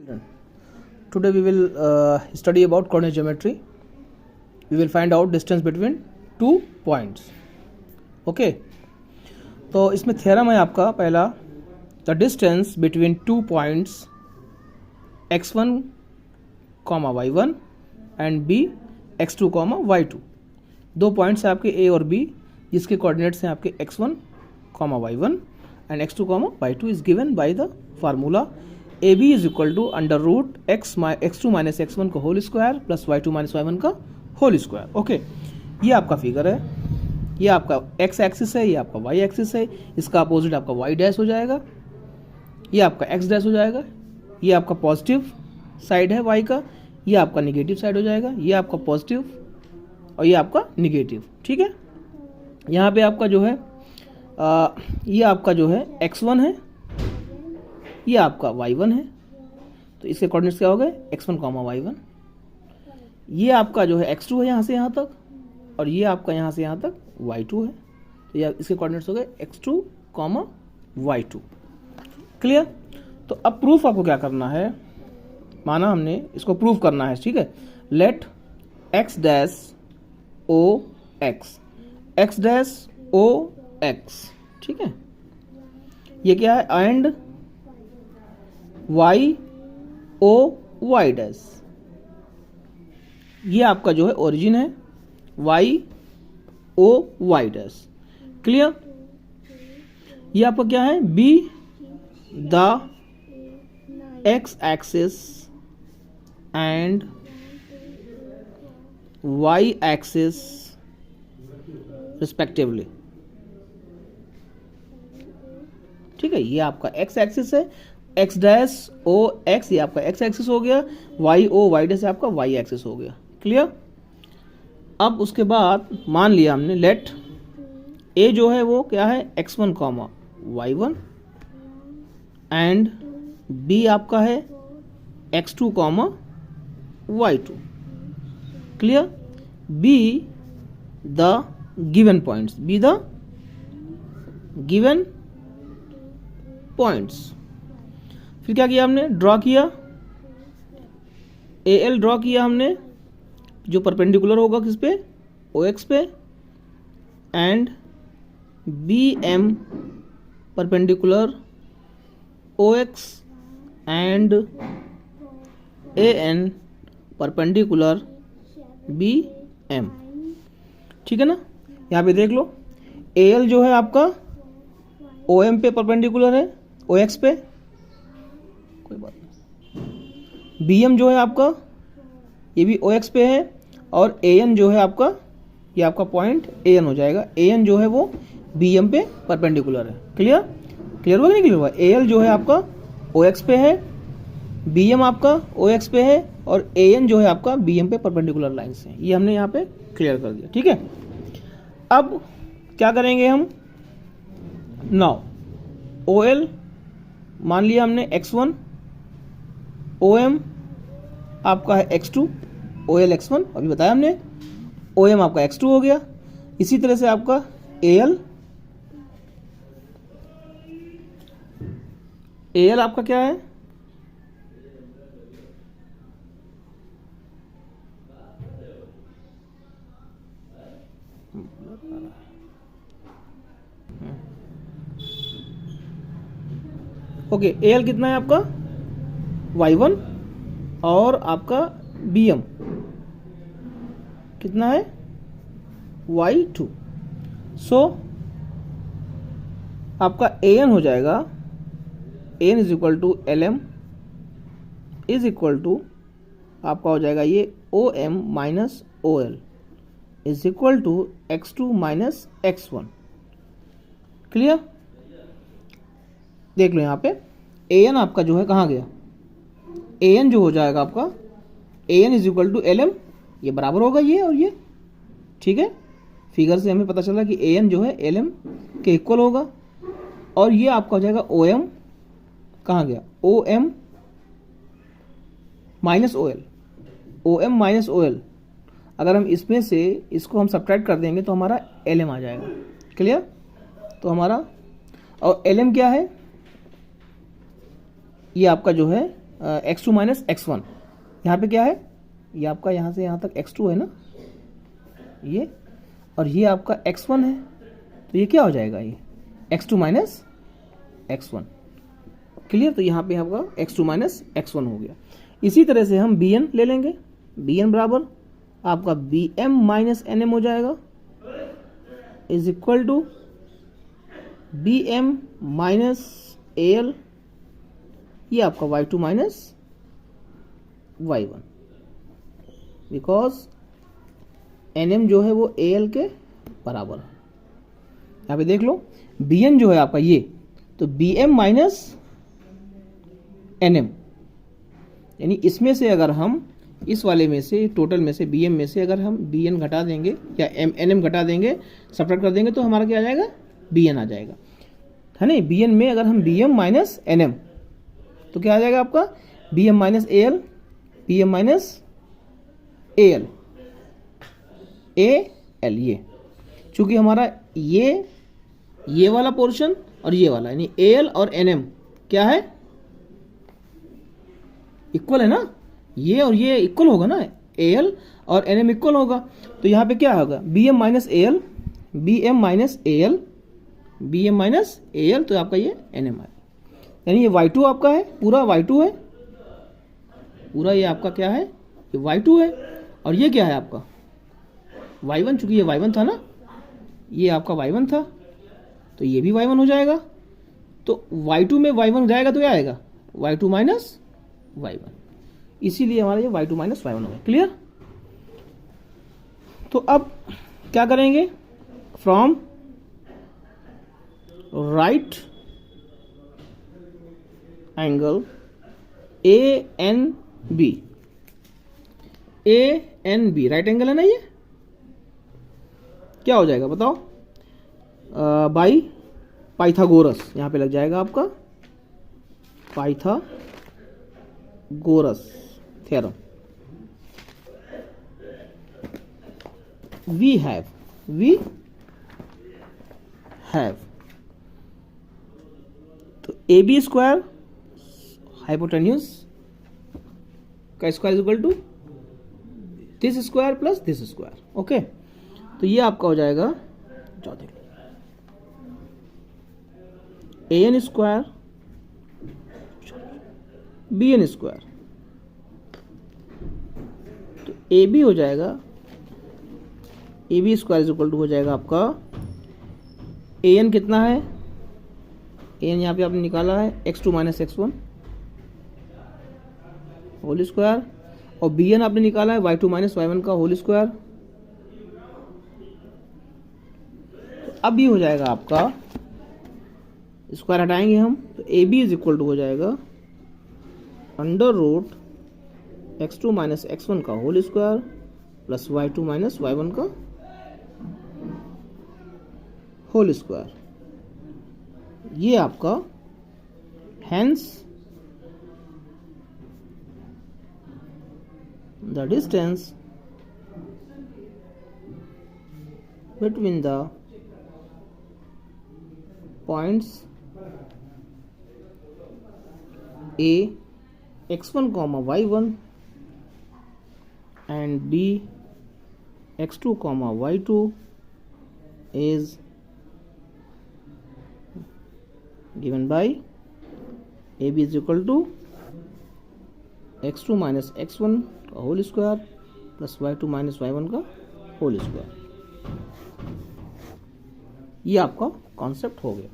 Children, today we will study about coordinate geometry. We will find out distance between two points. Okay. तो इसमें theorem है आपका पहला, the distance between two points x1, y1 and b x2, y2. दो points हैं आपके a और b जिसके कोऑर्डिनेट्स हैं आपके x1, y1 and x2, y2 is given by the formula AB is equal to under root x2 minus x1 का whole square plus y2 minus y1 का whole square. Okay, ये आपका figure है, ये आपका x एक्सिस है, ये आपका y एक्सिस है, इसका अपोजिट आपका y डैश हो जाएगा, ये आपका x डैश हो जाएगा, ये आपका पॉजिटिव साइड है y का, ये आपका निगेटिव साइड हो जाएगा, ये आपका पॉजिटिव और ये आपका निगेटिव. ठीक है, यहाँ पे आपका जो है ये आपका जो है x1 है, ये आपका y1 है, तो इसके कोऑर्डिनेट्स क्या हो गए x1, y1. ये आपका जो है x2 है यहाँ से यहाँ तक, और ये आपका यहाँ से यहाँ तक y2 है, तो ये इसके कोऑर्डिनेट्स हो गए x2, y2. क्लियर. तो अब प्रूफ आपको क्या करना है, माना हमने इसको प्रूफ करना है. ठीक है, let x dash O x dash O x. ठीक है, ये क्या है, and y O y dash. ये आपका जो है ओरिजिन है y O y dash. Clear. ये आपका क्या है, b the x axis and y axis respectively. ठीक है, ये आपका x एक्सिस है, x डैश ओ x, ये आपका x एक्सिस हो गया, y ओ y डैश आपका y एक्सिस हो गया. क्लियर. अब उसके बाद मान लिया हमने, लेट a जो है वो क्या है x1, y1 एंड b आपका है x2, y2. Clear. b the given points, b the given points. फिर क्या किया हमने, ड्रॉ किया, AL ड्रॉ किया हमने जो परपेंडिकुलर होगा किस पे, OX पे, and BM perpendicular OX and AN perpendicular BM. ठीक है ना. यहाँ पे देख लो, AL जो है आपका OM पे परपेंडिकुलर है, OX पे कोई बात नहीं. BM जो है आपका ये भी OX पे है, और AN जो है आपका, ये आपका पॉइंट AN हो जाएगा. AN जो है वो BM पे परपेंडिकुलर है. क्लियर. क्लियर हुआ कि नहीं क्लियर हुआ. AL जो है आपका OX पे है, BM आपका OX पे है, और AN जो है आपका BM पे परपेंडिकुलर लाइंस हैं. ये हमने यहाँ पे क्लियर कर दिया. ठीक है, अब क्या करेंगे हम, नाउ OL मान लिया हमने x1, OM आपका है x2, OL x1 अभी बताया हमने, OM आपका x2 हो गया. इसी तरह से आपका AL आपका क्या है, ओके, AL कितना है आपका y1, और आपका BM कितना है y2. सो आपका AN हो जाएगा, AN is equal to LM is equal to आपका हो जाएगा ये OM minus OL is equal to x2 minus x1. Clear. देख लो यहाँ पे AN आपका जो है कहाँ गया, AN जो हो जाएगा आपका AN is equal to LM, ये बराबर होगा ये और ये. ठीक है, फिगर से हमें पता चला कि AN जो है LM के इक्वल होगा, और ये आपका हो जाएगा OM कहाँ गया, OM minus OL, OM minus OL. अगर हम इसमें से इसको हम सब्ट्रैक्ट कर देंगे तो हमारा LM आ जाएगा. क्लियर. तो हमारा, और LM क्या है, ये आपका जो है x2 माइनस x1, यहाँ पे क्या है, ये आपका यहाँ से यहाँ तक x2 है ना ये, और ये आपका x1 है, तो ये क्या हो जाएगा, ये x2 माइनस x1। क्लियर, तो यहाँ पे आपका x2 माइनस x1 हो गया। इसी तरह से हम bn ले लेंगे, bn बराबर आपका bm माइनस nm हो जाएगा, is equal to bm minus al, ये आपका y2 minus y1, because nm जो है वो al के बराबर है। यहाँ पे देख लो bn जो है आपका ये, तो bm माइनस nm, यानी इसमें से अगर हम इस वाले में से टोटल में से bm में से अगर हम bn घटा देंगे या nm घटा देंगे, सब्ट्रैक्ट कर देंगे, तो हमारा क्या आ जाएगा, bn आ जाएगा, है नहीं। bn में अगर हम bm माइनस nm, तो क्या आ जाएगा आपका bm minus al, bm minus al, al, ये चूंकि हमारा ये वाला पोर्शन और ये वाला यानी al और nm क्या है, इक्वल है ना, ये और ये इक्वल होगा ना, al और nm इक्वल होगा, तो यहाँ पे क्या होगा, bm minus al, bm minus al, bm minus al, तो आपका ये nm है, यानी ये y2 आपका है, पूरा y2 है, पूरा ये आपका क्या है, ये y2 है, और ये क्या है आपका y1, चूंकि ये y1 था ना, ये आपका y1 था, तो ये भी y1 हो जाएगा, तो y2 में y1 जाएगा तो क्या आएगा, y2 माइनस y1, इसीलिए हमारा ये y2 माइनस y1 होगा। क्लियर, तो अब क्या करेंगे, from right angle ANB, ANB right angle है ना, ये क्या हो जाएगा बताओ, बाई पाइथागोरस, यहाँ पे लग जाएगा आपका पाइथागोरस थ्योरम। वी हैव तो AB स्क्वायर हाइपोटेन्यूज का square is equal to this square plus this square, okay. तो ये आपका हो जाएगा, जाओ देख लो, AN स्क्वायर BN स्क्वायर, तो AB हो जाएगा, AB square is equal to हो जाएगा आपका AN कितना है, AN यहाँ पे आपने निकाला है x2 minus x1 whole square, और BN आपने निकाला है y2 माइनस y1 का होल स्क्वायर। तो अब ये हो जाएगा आपका, स्क्वायर हटाएंगे हम, तो AB इज इक्वल टू हो जाएगा under root x2 minus x1 का whole square plus y2 minus y1 का होल स्क्वायर, ये आपका hence the distance between the points A x1 comma y1 and B x2 comma y2 is given by AB is equal to x2 minus x1 का whole square plus y2 minus y1 का whole square. ये आपका concept हो गया।